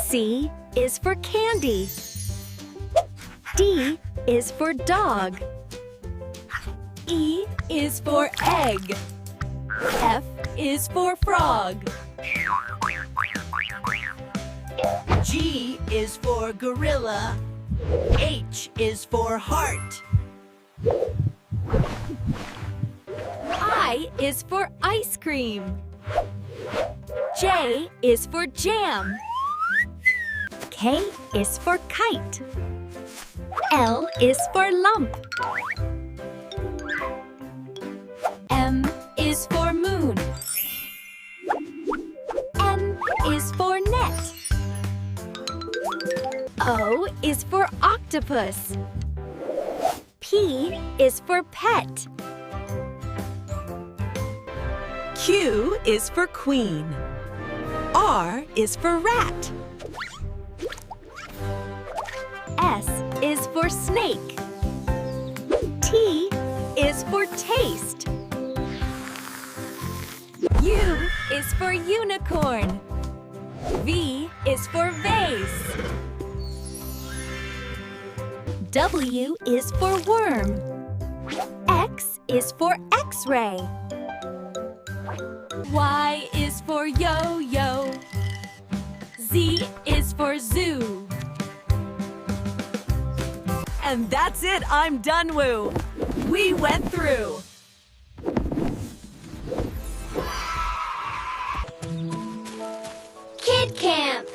C is for candy. D is for dog. E is for egg. F is for frog. G is for gorilla. H is for heart. I is for ice cream. J is for jam. K is for kite. L is for lump. M is for moon. N is for net. O is for octopus. P is for pet. Q is for queen. R is for rat. S is for snake. T is for taste. U is for unicorn. V is for vase. W is for worm. X is for X-ray. Y is for yo-yo. Z is for zoo. And that's it, I'm done, Woo. We went through. Kid Camp!